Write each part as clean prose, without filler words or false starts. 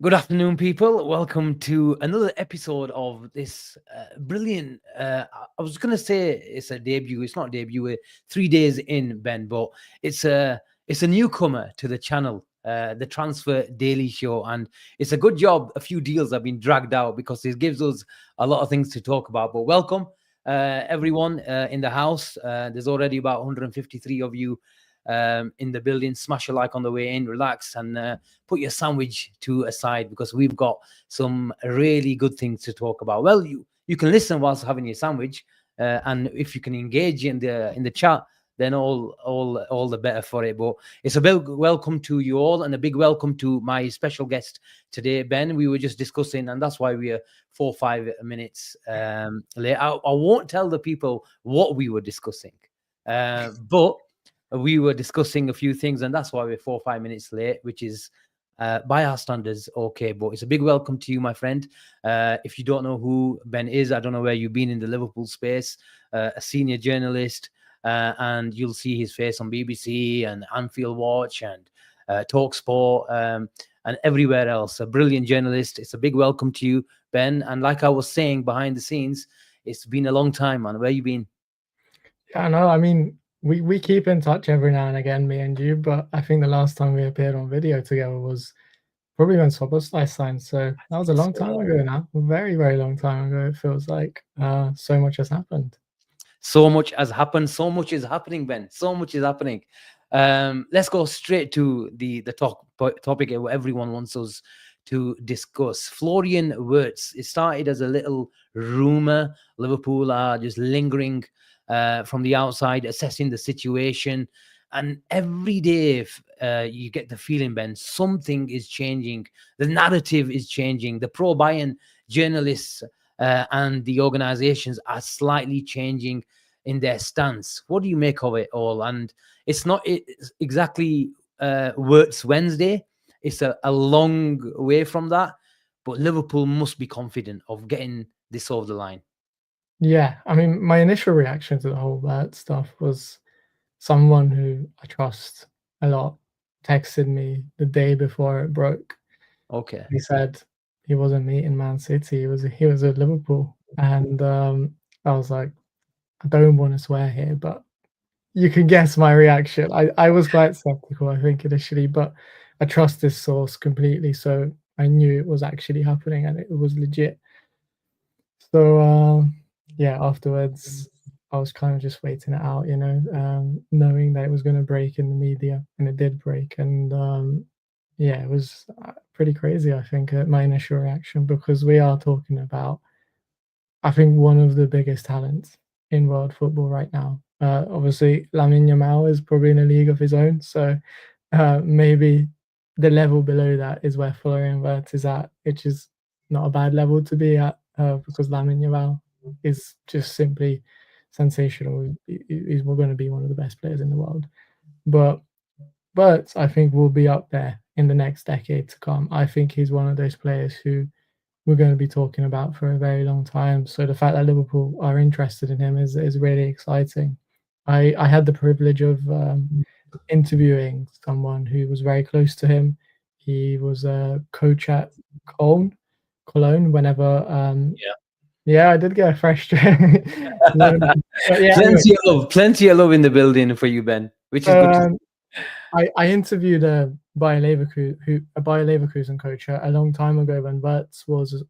Good afternoon, people. Welcome to another episode of this brilliant. I was going to say it's a debut. It's not debut. We're 3 days in, Ben, but it's a newcomer to the channel, the Transfer Daily Show, and it's a good job. A few deals have been dragged out because it gives us a lot of things to talk about. But welcome, everyone in the house. There's already about 153 of you in the building. Smash a like on the way in, relax, and put your sandwich to a side because we've got some really good things to talk about. Well, you can listen whilst having your sandwich, and if you can engage in the chat, then all the better for it. But it's a big welcome to you all, and a big welcome to my special guest today, Ben. We were just discussing, and that's why we're 4 or 5 minutes late. I won't tell the people what we were discussing, but we were discussing a few things, and that's why we're 4 or 5 minutes late, which is by our standards okay. But it's a big welcome to you, my friend. If you don't know who Ben is, I don't know where you've been in the Liverpool space, a senior journalist, and you'll see his face on BBC and Anfield Watch and Talk Sport, and everywhere else. A brilliant journalist. It's a big welcome to you, Ben. And like I was saying behind the scenes, it's been a long time, man. Where you been? Yeah, no, I mean, we keep in touch every now and again, me and you, but I think the last time we appeared on video together was probably when Soboslai signed. So that was a long time ago now. A very, very long time ago. It feels like so much has happened. So much has happened. So much is happening, Ben. So much is happening. Let's go straight to the topic everyone wants us to discuss. Florian Wirtz. It started as a little rumor. Liverpool are just lingering from the outside, assessing the situation. And every day you get the feeling, Ben, something is changing. The narrative is changing. The pro-Bayern journalists and the organizations are slightly changing in their stance. What do you make of it all? And it's not exactly Wirtz Wednesday. It's a long way from that. But Liverpool must be confident of getting this over the line. Yeah, I mean, my initial reaction to the whole Wirtz stuff was someone who I trust a lot texted me the day before it broke. Okay. He said he wasn't meeting Man City. He was at Liverpool, and I was like, I don't want to swear here, but you can guess my reaction. I was quite skeptical, I think, initially, but I trust this source completely, so I knew it was actually happening and it was legit. So yeah, afterwards, I was kind of just waiting it out, knowing that it was going to break in the media, and it did break. And yeah, it was pretty crazy, I think, my initial reaction, because we are talking about, I think, one of the biggest talents in world football right now. Obviously, Lamine Yamal is probably in a league of his own, so maybe the level below that is where Florian Wirtz is at, which is not a bad level to be at, because Lamine Yamal is just simply sensational. He's going to be one of the best players in the world. But I think will be up there in the next decade to come. I think he's one of those players who we're going to be talking about for a very long time. So the fact that Liverpool are interested in him is really exciting. I had the privilege of interviewing someone who was very close to him. He was a coach at Cologne. Whenever yeah, I did get a fresh drink. Yeah, plenty of love in the building for you, Ben, which is good. I interviewed a Bayer Leverkusen coach a long time ago when Wirtz was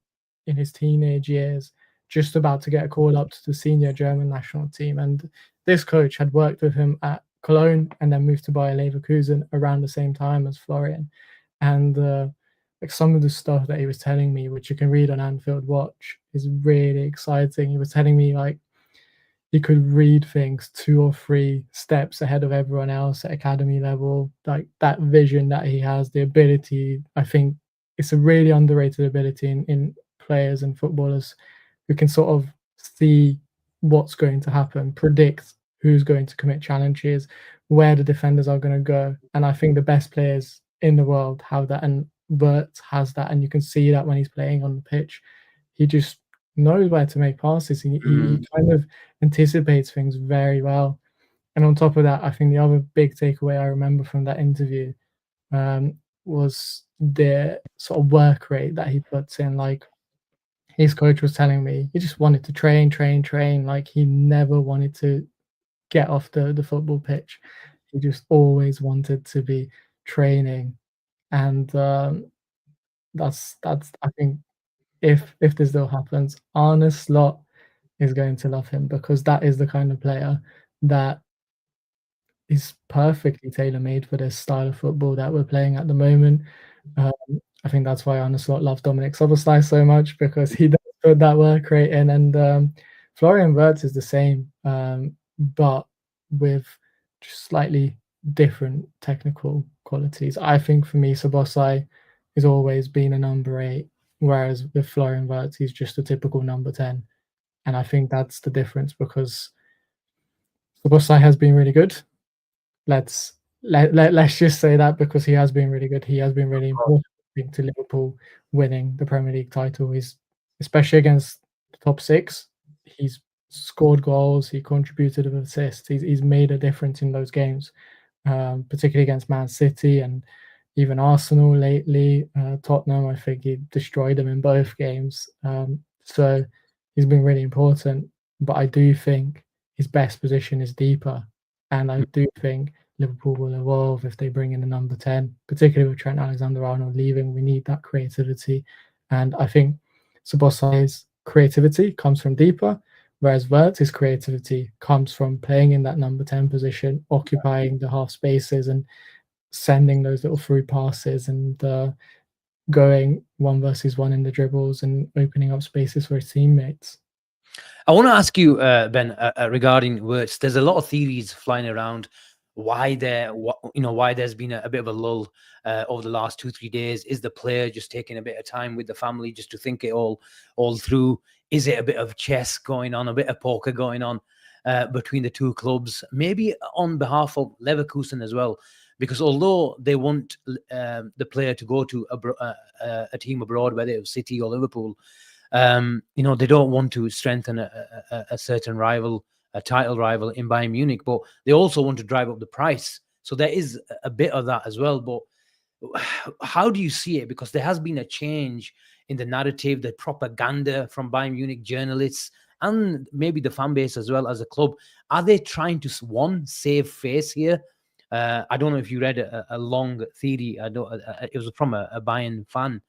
in his teenage years, just about to get a call up to the senior German national team. And this coach had worked with him at Cologne and then moved to Bayer Leverkusen around the same time as Florian. And like some of the stuff that he was telling me, which you can read on Anfield Watch, is really exciting. He was telling me like he could read things 2 or 3 steps ahead of everyone else at academy level. Like that vision that he has, the ability, I think it's a really underrated ability in players and footballers who can sort of see what's going to happen, predict who's going to commit challenges, where the defenders are going to go. And I think the best players in the world have that, and Wirtz has that, and you can see that when he's playing on the pitch. He just knows where to make passes. He kind of anticipates things very well. And on top of that, I think the other big takeaway I remember from that interview was the sort of work rate that he puts in. Like, his coach was telling me he just wanted to train, train, train. Like, he never wanted to get off the football pitch. He just always wanted to be training, and that's I think if this still happens, Arne Slot is going to love him because that is the kind of player that is perfectly tailor-made for this style of football that we're playing at the moment. Um, I think that's why Arne Slot loved Dominic Szoboszlai so much because he does put that work rate in, and Florian Wirtz is the same, but with just slightly different technical qualities. I think for me, Szoboszlai has always been a number 8, whereas with Florian Wirtz, he's just a typical number 10, and I think that's the difference because Szoboszlai has been really good. Let's just say that because he has been really good. He has been really important to Liverpool winning the Premier League title. He's especially against the top 6, he's scored goals, he contributed with assists. He's made a difference in those games, particularly against Man City and even Arsenal lately. Tottenham, I think he destroyed them in both games. So he's been really important. But I do think his best position is deeper. And I do think Liverpool will evolve if they bring in a number 10, particularly with Trent Alexander-Arnold leaving. We need that creativity. And I think Szoboszlai's creativity comes from deeper, whereas Wirtz's creativity comes from playing in that number 10 position, occupying the half spaces and sending those little through passes and going 1 versus 1 in the dribbles and opening up spaces for his teammates. I want to ask you, Ben, regarding Wirtz. There's a lot of theories flying around why there's been a bit of a lull over the last 2-3 days. Is the player just taking a bit of time with the family just to think it all through? Is it a bit of chess going on, a bit of poker going on between the two clubs? Maybe on behalf of Leverkusen as well, because although they want the player to go to a team abroad, whether it was City or Liverpool, they don't want to strengthen a certain rival, a title rival in Bayern Munich, but they also want to drive up the price. So there is a bit of that as well. But how do you see it? Because there has been a change in the narrative, the propaganda from Bayern Munich journalists and maybe the fan base as well as a club. Are they trying to, save face here? I don't know if you read a long theory. It was from a Bayern fan.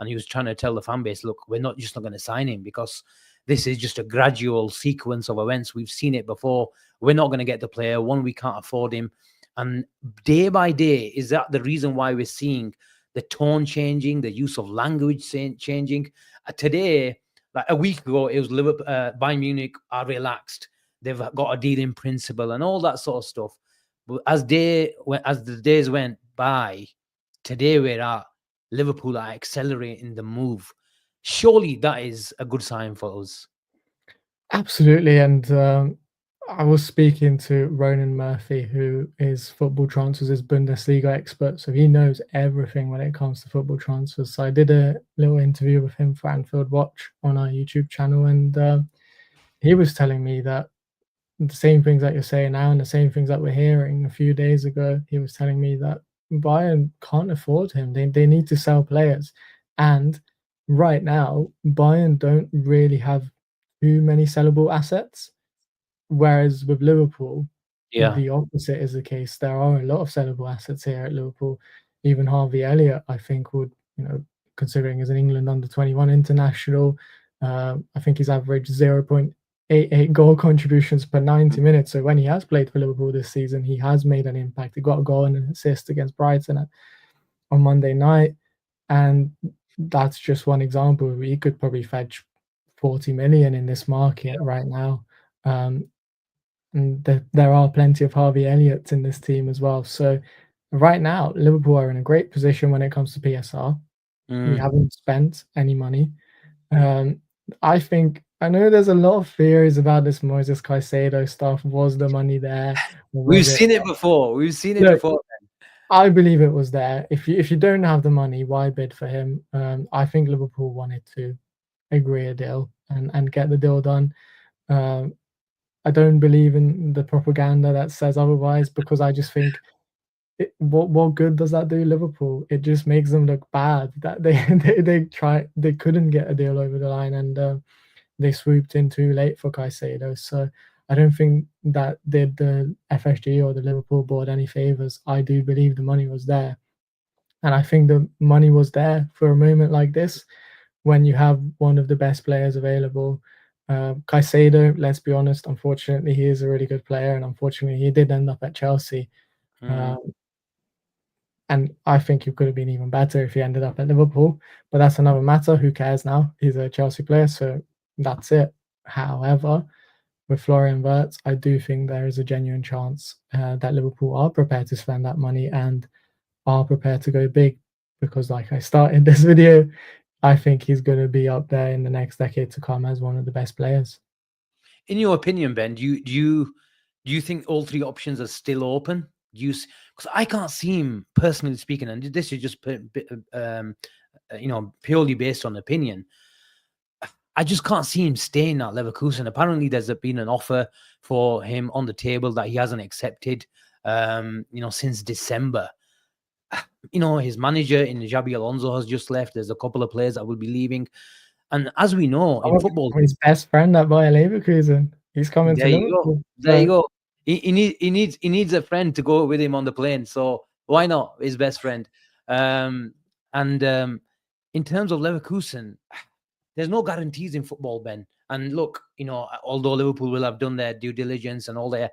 And he was trying to tell the fan base, look, we're not going to sign him because this is just a gradual sequence of events. We've seen it before. We're not going to get the player. One, we can't afford him. And day by day, is that the reason why we're seeing the tone changing, the use of language changing? Today, like a week ago, it was Liverpool, Bayern Munich are relaxed. They've got a deal in principle and all that sort of stuff. But as the days went by, today we're at Liverpool are accelerating the move. Surely that is a good sign for us. Absolutely. And I was speaking to Ronan Murphy, who is football transfers, is Bundesliga expert. So he knows everything when it comes to football transfers. So I did a little interview with him for Anfield Watch on our YouTube channel. And he was telling me that the same things that you're saying now and the same things that we're hearing a few days ago. He was telling me that Bayern can't afford him. They need to sell players. And right now, Bayern don't really have too many sellable assets. Whereas with Liverpool, the opposite is the case. There are a lot of sellable assets here at Liverpool. Even Harvey Elliott, I think, would, considering as an England under-21 international, I think he's averaged 0.88 goal contributions per 90 minutes. So when he has played for Liverpool this season, he has made an impact. He got a goal and an assist against Brighton on Monday night. And that's just one example. We could probably fetch 40 million in this market right now. And there are plenty of Harvey Elliott's in this team as well. So right now, Liverpool are in a great position when it comes to PSR. We haven't spent any money. I know there's a lot of theories about this Moises Caicedo stuff. Was the money there? We've seen it before. I believe it was there. If you don't have the money, why bid for him? I think Liverpool wanted to agree a deal and get the deal done. I don't believe in the propaganda that says otherwise, because I just think what good does that do Liverpool? It just makes them look bad that they couldn't get a deal over the line, and they swooped in too late for Caicedo. So I don't think that did the FSG or the Liverpool board any favors. I do believe the money was there, and I think the money was there for a moment like this when you have one of the best players available. Caicedo, let's be honest, unfortunately, he is a really good player, and unfortunately, he did end up at Chelsea. And I think he could have been even better if he ended up at Liverpool, but that's another matter. Who cares now? He's a Chelsea player, so that's it. However, with Florian Wirtz, I do think there is a genuine chance that Liverpool are prepared to spend that money and are prepared to go big, because like I started this video, I think he's going to be up there in the next decade to come as one of the best players. In your opinion, Ben, do you think all three options are still open? Because I can't see him, personally speaking, and this is just purely based on opinion. I just can't see him staying at Leverkusen. Apparently, there's been an offer for him on the table that he hasn't accepted. Since December. His manager in Xabi Alonso has just left. There's a couple of players that will be leaving, and as we know in football, his best friend at Bayer Leverkusen, he's coming to Liverpool. There you go. He needs a friend to go with him on the plane. So why not his best friend? In terms of Leverkusen, there's no guarantees in football, Ben. And look, although Liverpool will have done their due diligence and all their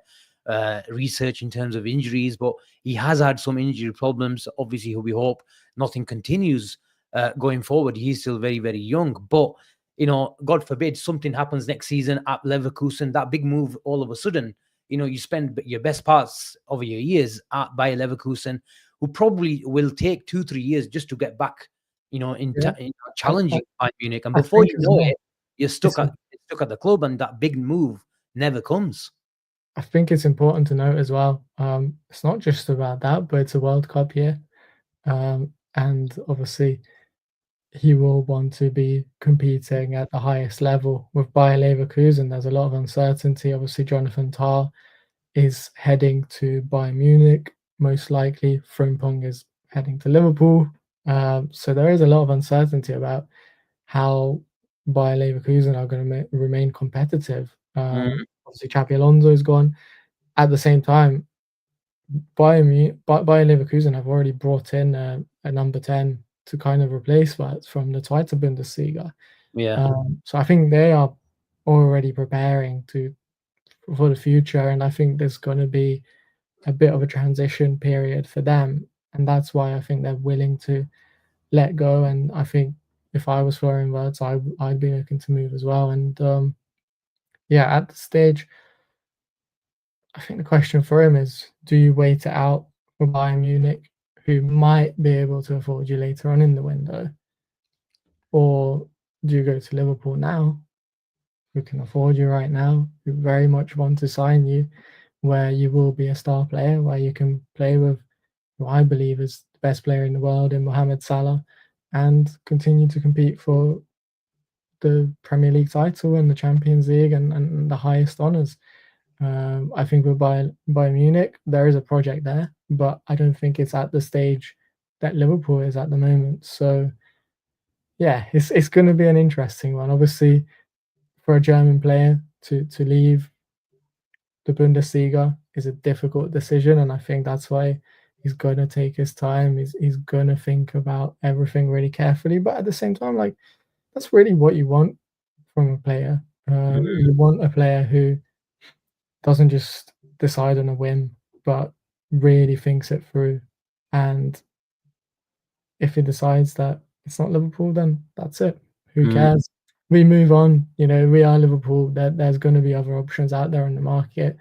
research in terms of injuries, but he has had some injury problems. Obviously, we hope nothing continues going forward. He's still very, very young. But, God forbid something happens next season at Leverkusen, that big move all of a sudden, you spend your best parts of your years at Bayer Leverkusen, who probably will take 2-3 years just to get back, in challenging Bayern Munich. And before you know it, you're stuck at the club, and that big move never comes. I think it's important to note as well, it's not just about that, but it's a World Cup year. And obviously, he will want to be competing at the highest level with Bayer Leverkusen. There's a lot of uncertainty. Obviously, Jonathan Tah is heading to Bayern Munich, most likely. Frimpong is heading to Liverpool. So there is a lot of uncertainty about how Bayer Leverkusen are going to remain competitive. Obviously, Xabi Alonso is gone. At the same time, Bayer Leverkusen have already brought in a number 10 to kind of replace that from the Zweite Bundesliga. Yeah. So I think they are already preparing for the future, and I think there's going to be a bit of a transition period for them, and that's why I think they're willing to let go. And I think if I was Florian Wirtz, I'd be looking to move as well. And at the stage, I think the question for him is, do you wait it out for Bayern Munich, who might be able to afford you later on in the window? Or do you go to Liverpool now, who can afford you right now, who very much want to sign you, where you will be a star player, where you can play with who I believe is the best player in the world in Mohamed Salah, and continue to compete for the Premier League title and the Champions League and the highest honours. I think with Bayern Munich, there is a project there, but I don't think it's at the stage that Liverpool is at the moment. So, yeah, it's going to be an interesting one. Obviously, for a German player to leave the Bundesliga is a difficult decision, and I think that's why he's going to take his time. He's going to think about everything really carefully. But at the same time, like, that's really what you want from a player. You want a player who doesn't just decide on a whim, but really thinks it through. And if he decides that it's not Liverpool, then that's it. Who cares? We move on. We are Liverpool. There's going to be other options out there in the market.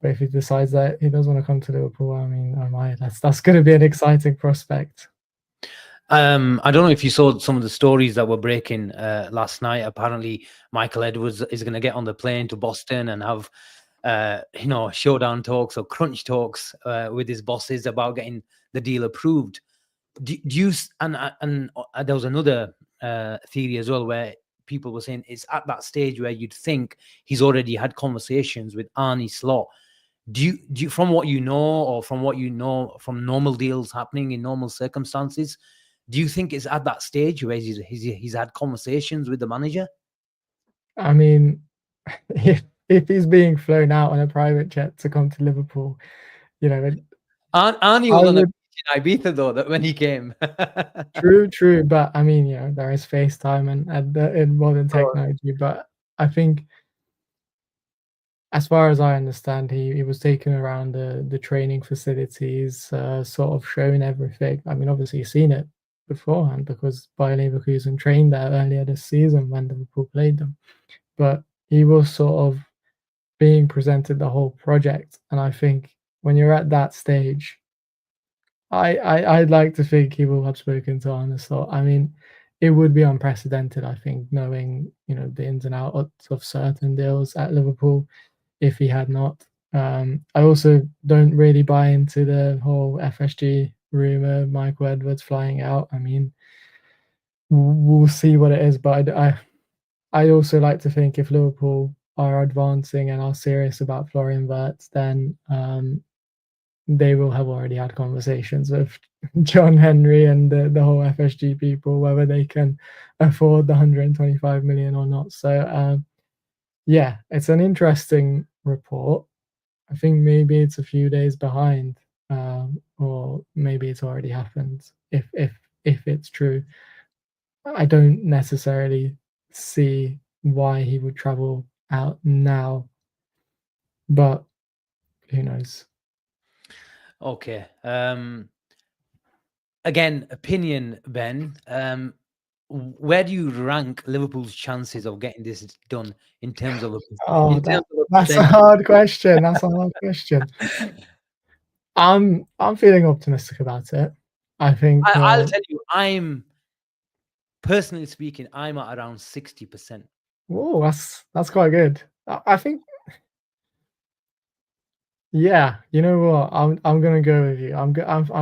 But if he decides that he does want to come to Liverpool, I mean, oh my, that's going to be an exciting prospect. I don't know if you saw some of the stories that were breaking last night. Apparently, Michael Edwards is going to get on the plane to Boston and have, showdown talks or crunch talks with his bosses about getting the deal approved. Do you? And there was another theory as well where people were saying it's at that stage where you'd think he's already had conversations with Arne Slot. do you from what you know, or from what you know from normal deals happening in normal circumstances, do you think it's at that stage where he's had conversations with the manager? I mean, if he's being flown out on a private jet to come to Liverpool, you know, Arnie I was on a would. beach in Ibiza though, that when he came. True, true, but I mean, you know, there is FaceTime and modern Oh, technology, but I think as far as I understand, he was taken around the training facilities, sort of shown everything. I mean, obviously, you've seen it beforehand because Bayer Leverkusen trained there earlier this season when Liverpool played them. But he was sort of being presented the whole project, and I think when you're at that stage, I'd like to think he will have spoken to Arne Slot. I mean, it would be unprecedented, I think, knowing, you know, the ins and outs of certain deals at Liverpool if he had not. I also don't really buy into the whole FSG rumor, Michael Edwards flying out. I mean, we'll see what it is, but I also like to think if Liverpool are advancing and are serious about Florian Wirtz, then they will have already had conversations with John Henry and the whole FSG people whether they can afford the 125 million or not. So yeah, it's an interesting report. I think maybe it's a few days behind, or maybe it's already happened. If it's true, I don't necessarily see why he would travel out now, but who knows? okay. Again, opinion, Ben. Where do you rank Liverpool's chances of getting this done in terms of Oh, in terms of a that's a percentage? hard question. That's a hard question. I'm feeling optimistic about it. I think. I'll tell you, I'm personally speaking, I'm at around 60%. Oh, that's quite good. I think. Yeah, you know what? I'm gonna go with you. I'm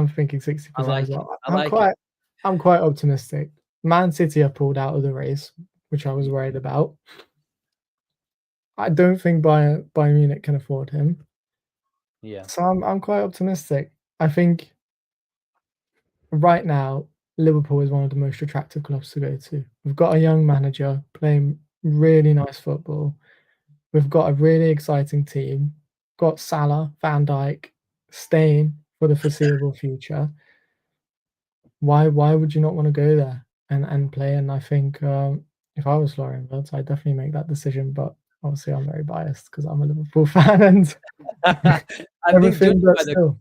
thinking I 60% as like it. well. I like it. I'm quite optimistic. Man City have pulled out of the race, which I was worried about. I don't think Bayern Munich can afford him, Yeah. so I'm quite optimistic. I think right now Liverpool is one of the most attractive clubs to go to. We've got a young manager playing really nice football. We've got a really exciting team. Got Salah, Van Dijk staying for the foreseeable future. Why would you not want to go there and play? And I think if I was Florian Wirtz, I'd definitely make that decision. But obviously, I'm very biased because I'm a Liverpool fan and I think everything. judging But by the still,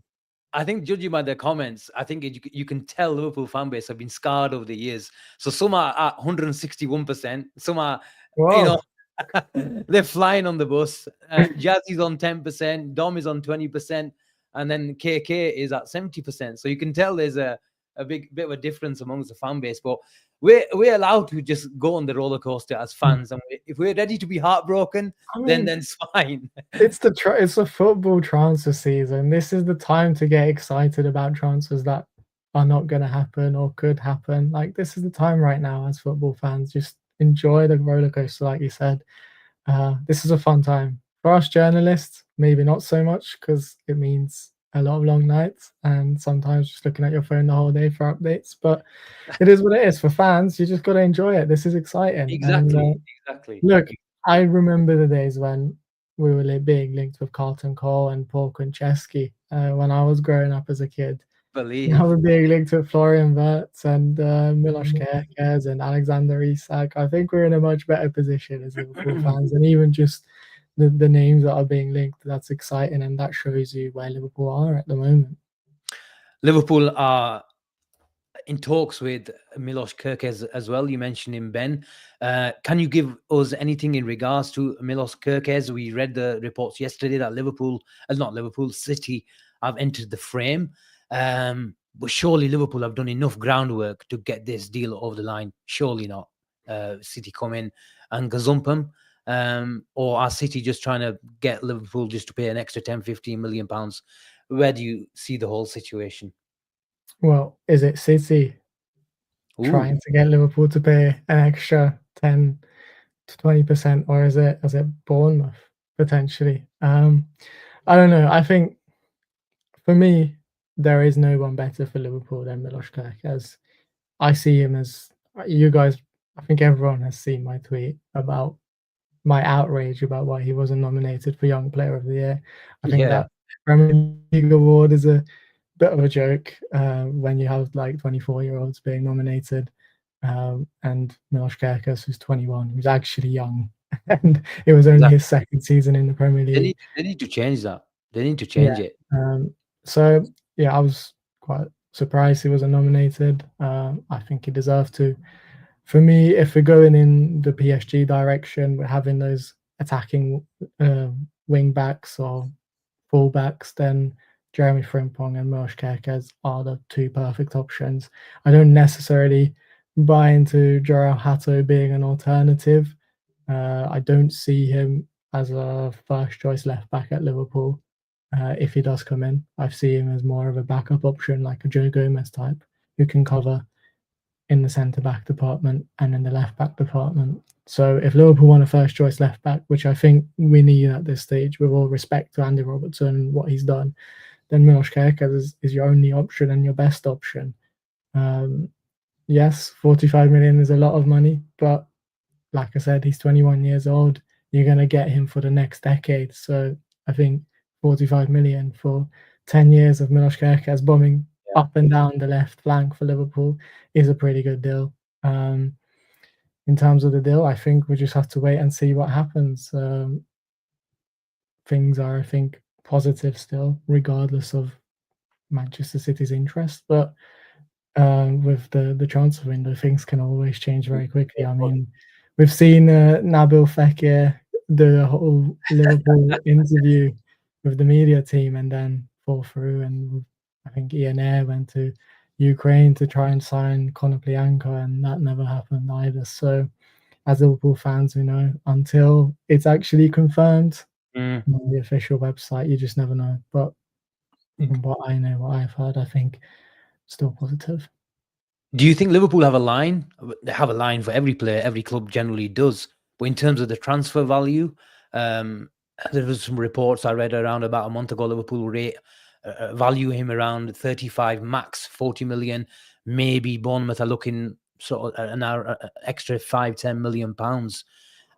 I think judging by the comments, I think you can tell Liverpool fan base have been scarred over the years. So some are at 161%, some are, you know, whoa! they're flying on the bus. Jazzy's on 10%, Dom is on 20%, and then KK is at 70%. So you can tell there's a big bit of a difference amongst the fan base. But we're allowed to just go on the roller coaster as fans, and if we're ready to be heartbroken, I then mean, it's fine. it's the football transfer season. This is the time to get excited about transfers that are not going to happen or could happen. Like this is the time right now as football fans. Just enjoy the roller coaster, like you said. This is a fun time for us journalists. Maybe not so much because it means a lot of long nights and sometimes just looking at your phone the whole day for updates. But it is what it is. For fans, you just got to enjoy it. This is exciting. And Exactly. look, I remember the days when we were being linked with Carlton Cole and Paul Konchesky when I was growing up as a kid. Now Believe. we're being linked with Florian Wirtz and Milos Kerkez and Alexander Isak. I think we're in a much better position as Liverpool fans, and even just the names that are being linked, that's exciting, and that shows you where Liverpool are at the moment. Liverpool are in talks with Milos Kerkez as well. You mentioned him, Ben. Can you give us anything in regards to Milos Kerkez? We read the reports yesterday that not Liverpool, City have entered the frame. But surely Liverpool have done enough groundwork to get this deal over the line. Surely not. City come in and gazump him. Or are City just trying to get Liverpool just to pay an extra 10, 15 million pounds? Where do you see the whole situation? Well, is it City Ooh. trying to get Liverpool to pay an extra 10 to 20%, or is it Bournemouth potentially? I don't know. I think for me, there is no one better for Liverpool than Milos Kerkez. I see him as you guys. I think everyone has seen my tweet about my outrage about why he wasn't nominated for Young Player of the Year. I think Yeah, that Premier League award is a bit of a joke when you have like 24-year-olds being nominated, and Milos Kerkez, who's 21, who's actually young, and it was only his exactly. second season in the Premier League. They need to change that. They need to Yeah. change it. So yeah, I was quite surprised he wasn't nominated. I think he deserved to. For me, if we're going in the PSG direction, we're having those attacking wing backs or full backs, then Jeremy Frimpong and Milos Kerkez are the two perfect options. I don't necessarily buy into Joao Hato being an alternative. I don't see him as a first choice left back at Liverpool. If he does come in, I see him as more of a backup option, like a Joe Gomez type, who can cover in the centre back department and in the left back department. So if Liverpool want a first choice left back, which I think we need at this stage, with all respect to Andy Robertson and what he's done, then Milos Kerkez is your only option and your best option. Yes, 45 million is a lot of money, but like I said, he's 21 years old. You're going to get him for the next decade. So I think 45 million for 10 years of Milos Kerkez bombing Yeah. up and down the left flank for Liverpool is a pretty good deal. In terms of the deal, I think we just have to wait and see what happens. Things are, I think, positive still, regardless of Manchester City's interest. But with the transfer window, things can always change very quickly. I mean, we've seen Nabil Fekir do a whole Liverpool interview with the media team and then fall through. And I think Ian Air went to Ukraine to try and sign Konoplyanka, and that never happened either. So, as Liverpool fans, we know until it's actually confirmed Mm. on the official website, you just never know. But from what I know, what I've heard, I think still positive. Do you think Liverpool have a line? They have a line for every player. Every club generally does. But in terms of the transfer value, there was some reports I read around about a month ago. Liverpool rate value him around 35 max, 40 million. Maybe Bournemouth are looking sort of an extra 5-10 million pounds.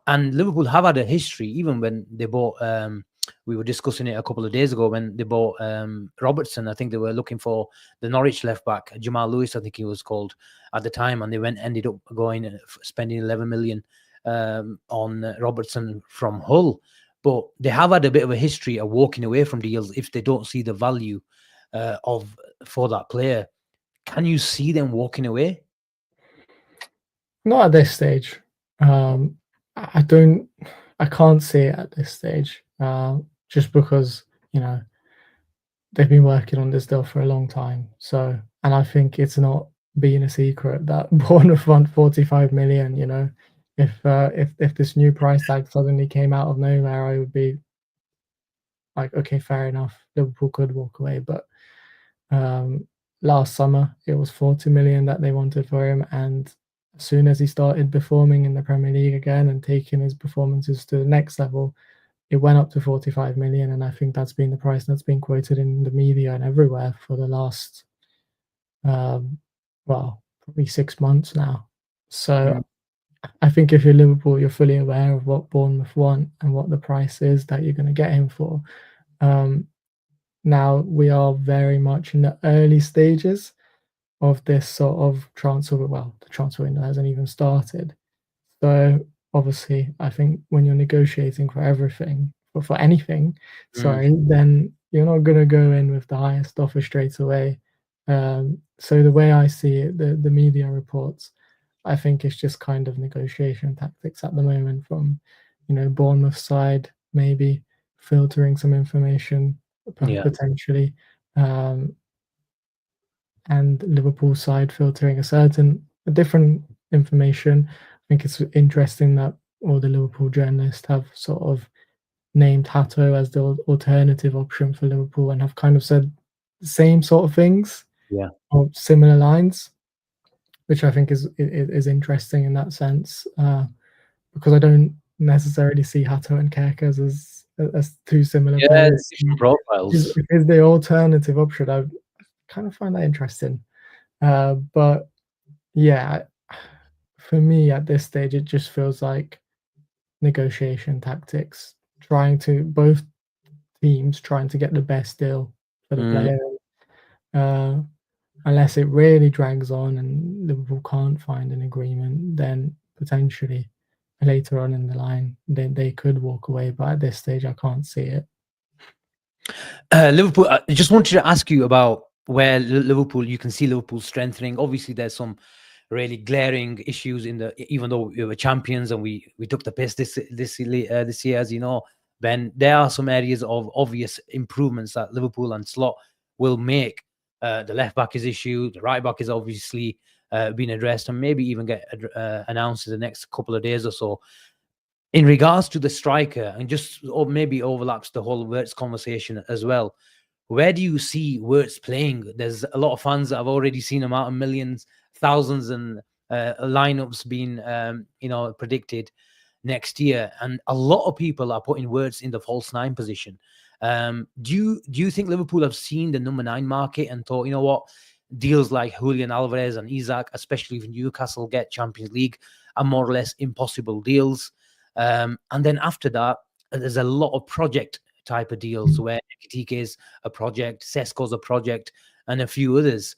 And Liverpool have had a history, even when they bought. We were discussing it a couple of days ago when they bought Robertson. I think they were looking for the Norwich left back, Jamal Lewis, I think he was called at the time, and they ended up going spending 11 million on Robertson from Hull. But they have had a bit of a history of walking away from deals if they don't see the value for that player. Can you see them walking away? Not at this stage. I can't see it at this stage. Just because they've been working on this deal for a long time. So, and I think it's not being a secret that Bournemouth want 45 million. If this new price tag suddenly came out of nowhere, I would be like, okay, fair enough. Liverpool could walk away, but last summer it was 40 million that they wanted for him, and as soon as he started performing in the Premier League again and taking his performances to the next level, it went up to 45 million, and I think that's been the price that's been quoted in the media and everywhere for the last probably 6 months now. So I think if you're Liverpool, you're fully aware of what Bournemouth want and what the price is that you're going to get him for. Now we are very much in the early stages of this sort of transfer. Well, the transfer window hasn't even started. So obviously, I think when you're negotiating for everything, or for anything, then you're not going to go in with the highest offer straight away. So the way I see it, the media reports, I think it's just kind of negotiation tactics at the moment from, Bournemouth side, maybe filtering some information potentially, and Liverpool side filtering a different information. I think it's interesting that all the Liverpool journalists have sort of named Hato as the alternative option for Liverpool and have kind of said the same sort of things or similar lines, which I think is interesting in that sense, because I don't necessarily see Hato and Kerkez as as two similar Yeah, players. different profiles. Is the alternative option. I kind of find that interesting. But yeah, for me at this stage, it just feels like negotiation tactics, trying to both teams trying to get the best deal for the Mm. player. Uh, Unless it really drags on and Liverpool can't find an agreement, then potentially later on in the line they could walk away. But at this stage, I can't see it. Liverpool. I just wanted to ask you about where Liverpool. You can see Liverpool strengthening. Obviously, there's some really glaring issues in the. Even though we were champions and we took the piss this year, as you know, Ben, there are some areas of obvious improvements that Liverpool and Slot will make. The left back is issued. The right back is obviously being addressed, and maybe even get announced in the next couple of days or so. In regards to the striker, and just or maybe overlaps the whole Wirtz conversation as well. Where do you see Wirtz playing? There's a lot of fans that have already seen him out of millions, thousands, and lineups being predicted next year, and a lot of people are putting Wirtz in the false nine position. Do you think Liverpool have seen the number 9 market and thought, you know what, deals like Julian Alvarez and Isak, especially if Newcastle get Champions League, are more or less impossible deals? And then after that, there's a lot of project type of deals where Ekitike is a project, Sesko's a project, and a few others.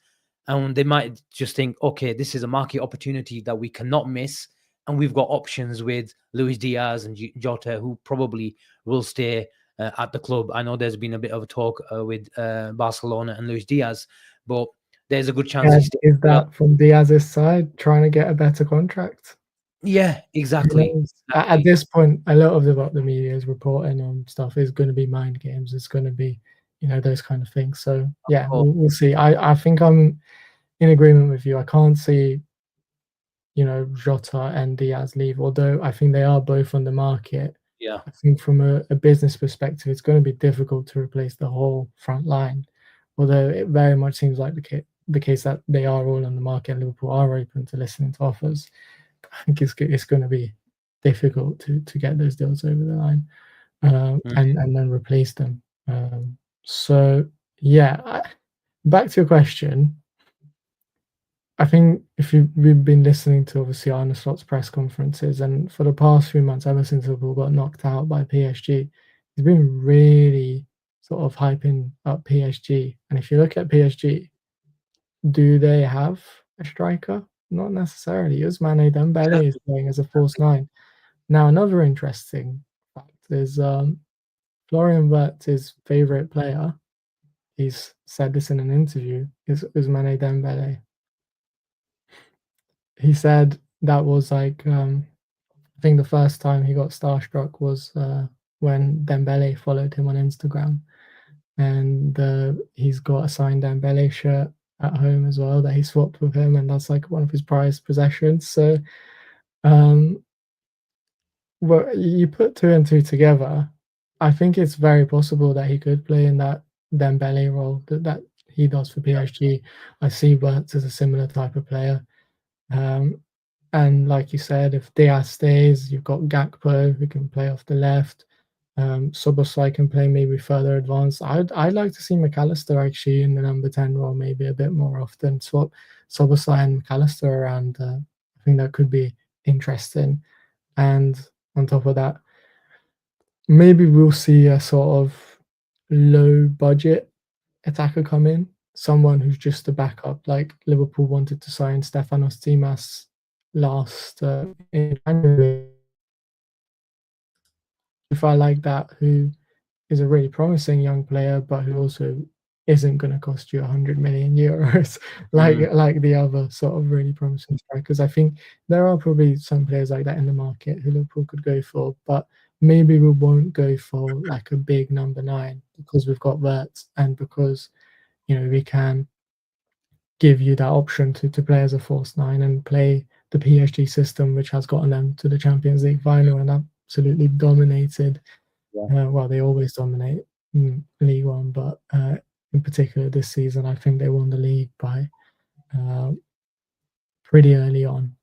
And they might just think, okay, this is a market opportunity that we cannot miss. And we've got options with Luis Diaz and Jota, who probably will stay at the club. I know there's been a bit of a talk with Barcelona and Luis Diaz, but there's a good chance. Is that from Diaz's side trying to get a better contract? Yeah, exactly. At this point, a lot of what the media is reporting on stuff is going to be mind games. It's going to be, those kind of things. So yeah, we'll see. I think I'm in agreement with you. I can't see, Jota and Diaz leave, although I think they are both on the market. Yeah. I think from a business perspective, it's going to be difficult to replace the whole front line, although it very much seems like the case that they are all on the market and Liverpool are open to listening to offers. I think it's going to be difficult to get those deals over the line and then replace them. So yeah, back to your question. I think we've been listening to obviously Arne Slot's press conferences, and for the past few months, ever since Liverpool got knocked out by PSG, he's been really sort of hyping up PSG. And if you look at PSG, do they have a striker? Not necessarily. Ousmane Dembele is playing as a false 9. Now, another interesting fact is Florian Wirtz's favourite player, he's said this in an interview, is Ousmane Dembele. He said that was like, I think the first time he got starstruck was when Dembele followed him on Instagram. And he's got a signed Dembele shirt at home as well that he swapped with him, and that's like one of his prized possessions. So, well, you put 2 and 2 together, I think it's very possible that he could play in that Dembele role that he does for PSG. I see Wirtz as a similar type of player. And like you said, if Diaz stays, you've got Gakpo who can play off the left. Szoboszlai can play maybe further advanced. I'd like to see McAllister actually in the number 10 role maybe a bit more often. Swap Szoboszlai and McAllister around. I think that could be interesting. And on top of that, maybe we'll see a sort of low budget attacker come in. Someone who's just a backup, like Liverpool wanted to sign Stefanos Tsimas last in January. If I like that, who is a really promising young player, but who also isn't going to cost you 100 million euros like the other sort of really promising strikers. I think there are probably some players like that in the market who Liverpool could go for, but maybe we won't go for like a big number 9 because we've got Wirtz and because we can give you that option to play as a false 9 and play the PSG system, which has gotten them to the Champions League final and absolutely dominated. Well, they always dominate League One, but in particular this season, I think they won the league by pretty early on.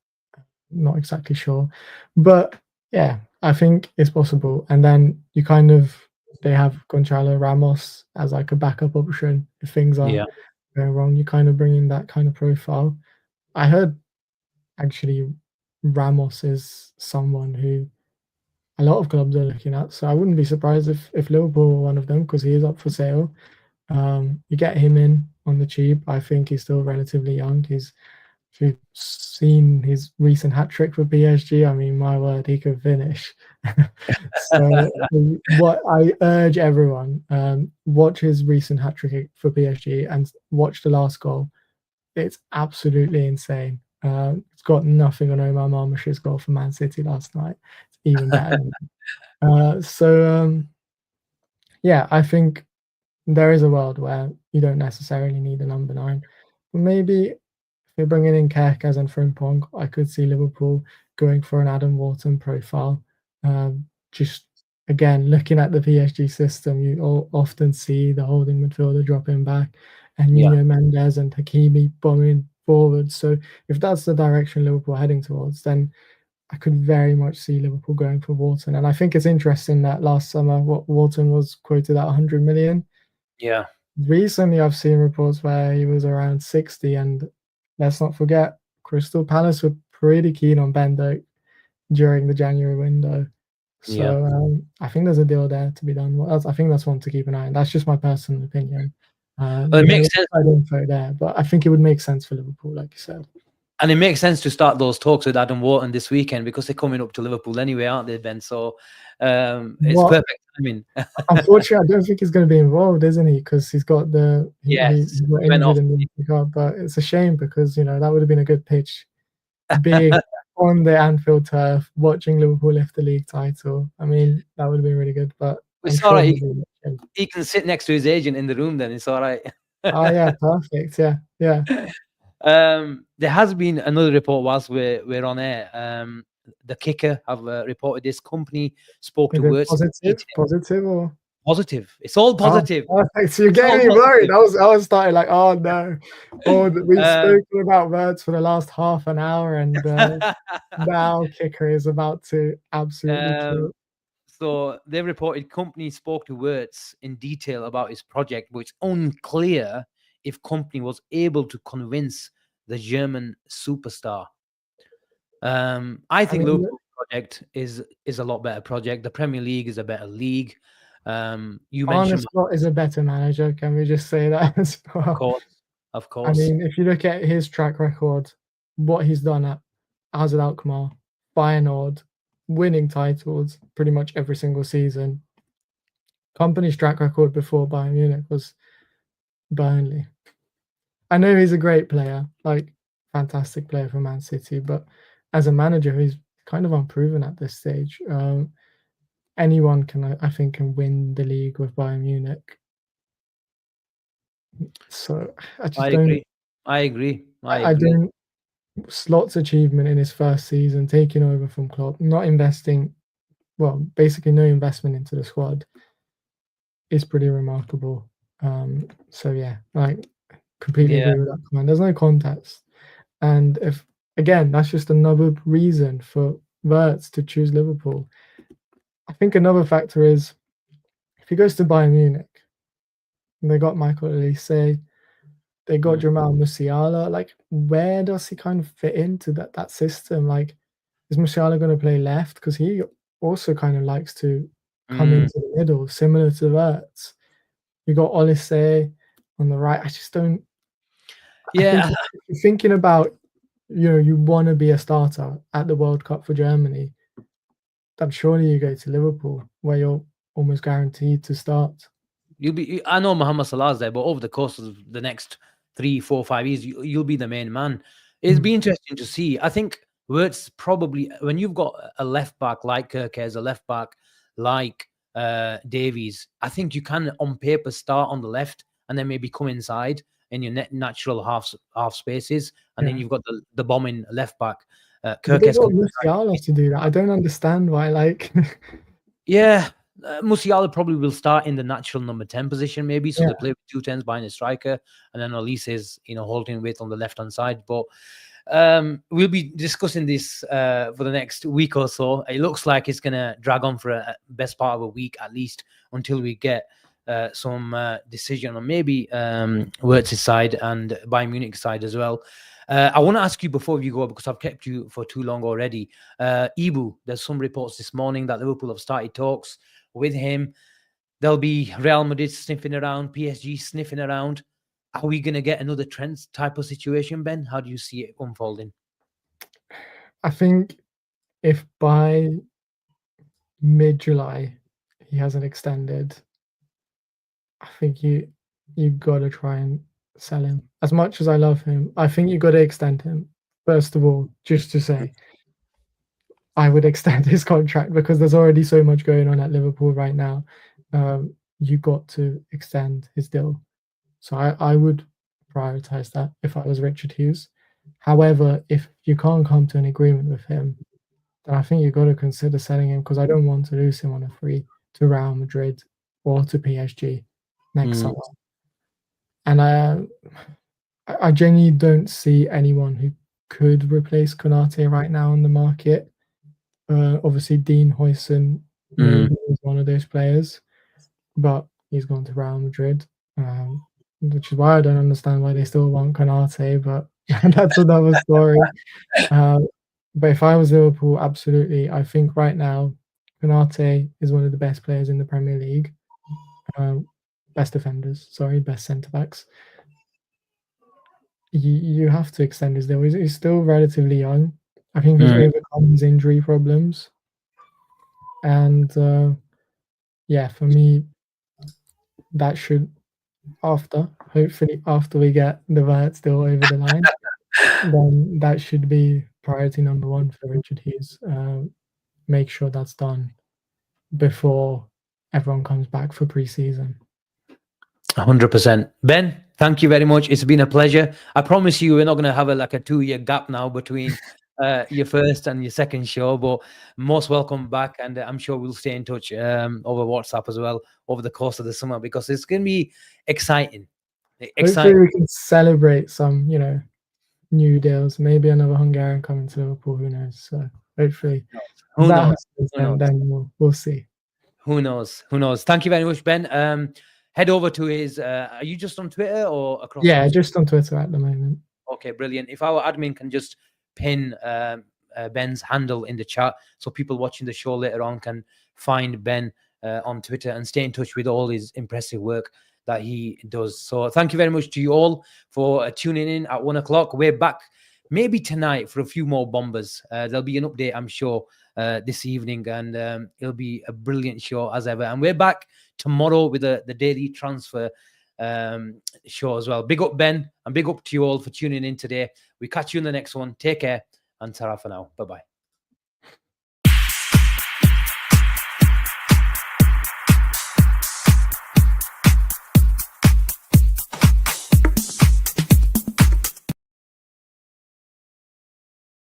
Not exactly sure, but yeah, I think it's possible. And then you kind of they have Gonçalo Ramos as like a backup option if things are Yeah. going wrong. You kind of bring in that kind of profile. I heard actually Ramos is someone who a lot of clubs are looking at, so I wouldn't be surprised if Liverpool were one of them because he is up for sale. You get him in on the cheap. I think he's still relatively young. If you've seen his recent hat trick for PSG, I mean, my word, he could finish. So, what I urge everyone, watch his recent hat trick for PSG and watch the last goal. It's absolutely insane. It's got nothing on Omar Marmoush's goal for Man City last night. It's even better than yeah, I think there is a world where you don't necessarily need a number 9. But maybe if you're bringing in Kerkez and Frimpong, I could see Liverpool going for an Adam Wharton profile. Just again, looking at the PSG system, you often see the holding midfielder dropping back and Yeah. Nuno Mendes and Hakimi bombing forward. So if that's the direction Liverpool are heading towards, then I could very much see Liverpool going for Wharton. And I think it's interesting that last summer, what Wharton was quoted at 100 million. Yeah. Recently, I've seen reports where he was around 60, and let's not forget, Crystal Palace were pretty keen on Bence during the January window. Yeah. So I think there's a deal there to be done. I think that's one to keep an eye on. That's just my personal opinion. It No makes sense. inside info there, but I think it would make sense for Liverpool, like you said. And it makes sense to start those talks with Adam Wharton this weekend because they're coming up to Liverpool anyway, aren't they, Ben? So it's What perfect. I mean, unfortunately, I don't think he's going to be involved, isn't he? Because he's got he yes, got he went injured off. in the League Cup, but it's a shame because that would have been a good pitch, being on the Anfield turf, watching Liverpool lift the league title. I mean, that would have been really good. But I'm It's all sure right. he'll be watching. He can sit next to his agent in the room. Then it's all right. Oh yeah, perfect. Yeah, yeah. There has been another report whilst we're on air. The kicker have reported this company spoke to Is it Wirtz. positive or? Positive. It's all positive. Oh, perfect. So you're It's all getting me worried. positive. I was starting like, oh no. Oh, we've Um, spoken about Wirtz for the last half an hour, and now kicker is about to absolutely kill. So they reported company spoke to Wirtz in detail about his project, but it's unclear if company was able to convince the German superstar. I think mean, Liverpool project is a lot better project. The Premier League is a better league. You Arne mentioned, Slot is a better manager. Can we just say that as well? of I course. mean, if you look at his track record, what he's done at AZ Alkmaar, Feyenoord, winning titles pretty much every single season. Company's track record before Bayern Munich was Burnley. I know he's a great player, like fantastic player for Man City, but as a manager, he's kind of unproven at this stage. Anyone can, I think, can win the league with Bayern Munich. So I just don't. I agree. I don't. Slot's achievement in his first season, taking over from Klopp, not investing, well, basically no investment into the squad, is pretty remarkable. So yeah, like completely Yeah. agree with that comment. There's no context, and if again, that's just another reason for Wirtz to choose Liverpool. I think another factor is if he goes to Bayern Munich, and they got Michael Elise, they got Jamal Musiala. Like, where does he kind of fit into that system? Like, is Musiala going to play left? Because he also kind of likes to come into the middle, similar to Wirtz. You got Olise on the right. I just don't. I think if you're thinking about, you want to be a starter at the World Cup for Germany, then surely you go to Liverpool, where you're almost guaranteed to start. I know Mohamed Salah's there, but over the course of the next 3, 4, 5 years, you'll be the main man. It'll be interesting to see. I think Wirtz probably, when you've got a left back like Kerkez, a left back like Davies, I think you can, on paper, start on the left and then maybe come inside in your natural half spaces, and then you've got the bombing left back. But they Kerkez got Musiala to do that. I don't understand why. Like, yeah. Musiala probably will start in the natural number 10 position, maybe. So they play with 2 10s behind the striker, and then Elise is, holding weight on the left hand side. But we'll be discussing this for the next week or so. It looks like it's going to drag on for a best part of a week at least until we get some decision on maybe Wirtz's side and Bayern Munich side as well. I want to ask you before you go, because I've kept you for too long already. Ibu, there's some reports this morning that Liverpool have started talks with him. There'll be Real Madrid sniffing around, PSG sniffing around. Are we going to get another Trent type of situation, Ben? How do you see it unfolding? I think if by mid-July he hasn't extended, I think you've got to try and sell him. As much as I love him, I think you've got to extend him. First of all, just to say, I would extend his contract because there's already so much going on at Liverpool right now. You got to extend his deal. So I would prioritize that if I was Richard Hughes. However, if you can't come to an agreement with him, then I think you've got to consider selling him, because I don't want to lose him on a free to Real Madrid or to PSG next summer. And I genuinely don't see anyone who could replace Konate right now on the market. Obviously, Dean Huijsen maybe is one of those players, but he's gone to Real Madrid, which is why I don't understand why they still want Konate, but that's another story. But if I was Liverpool, absolutely. I think right now, Konate is one of the best players in the Premier League. Best centre-backs. You have to extend his deal. He's still relatively young. I think he's overcome his injury problems. And yeah, for me, that should, hopefully after we get the Wirtz deal over the line, then that should be priority number one for Richard Hughes. Make sure that's done before everyone comes back for pre-season. 100%. Ben, thank you very much. It's been a pleasure. I promise you we're not going to have a 2-year gap now between your first and your second show, but most welcome back, and I'm sure we'll stay in touch over WhatsApp as well over the course of the summer, because it's going to be exciting. Hopefully we can celebrate some, new deals. Maybe another Hungarian coming to Liverpool. Who knows? So hopefully, who knows? Then we'll see. Who knows? Thank you very much, Ben. Head over to his. Are you just on Twitter or across? Yeah, just on Twitter at the moment. Okay, brilliant. If our admin can just pin Ben's handle in the chat, so people watching the show later on can find Ben on Twitter and stay in touch with all his impressive work that he does. So thank you very much to you all for tuning in at 1 o'clock. We're back maybe tonight for a few more bombers. There'll be an update, I'm sure, this evening, and it'll be a brilliant show as ever. And we're back tomorrow with the daily transfer show as well. Big up, Ben, and big up to you all for tuning in today. We catch you in the next one. Take care, and ta-ra for now. Bye-bye.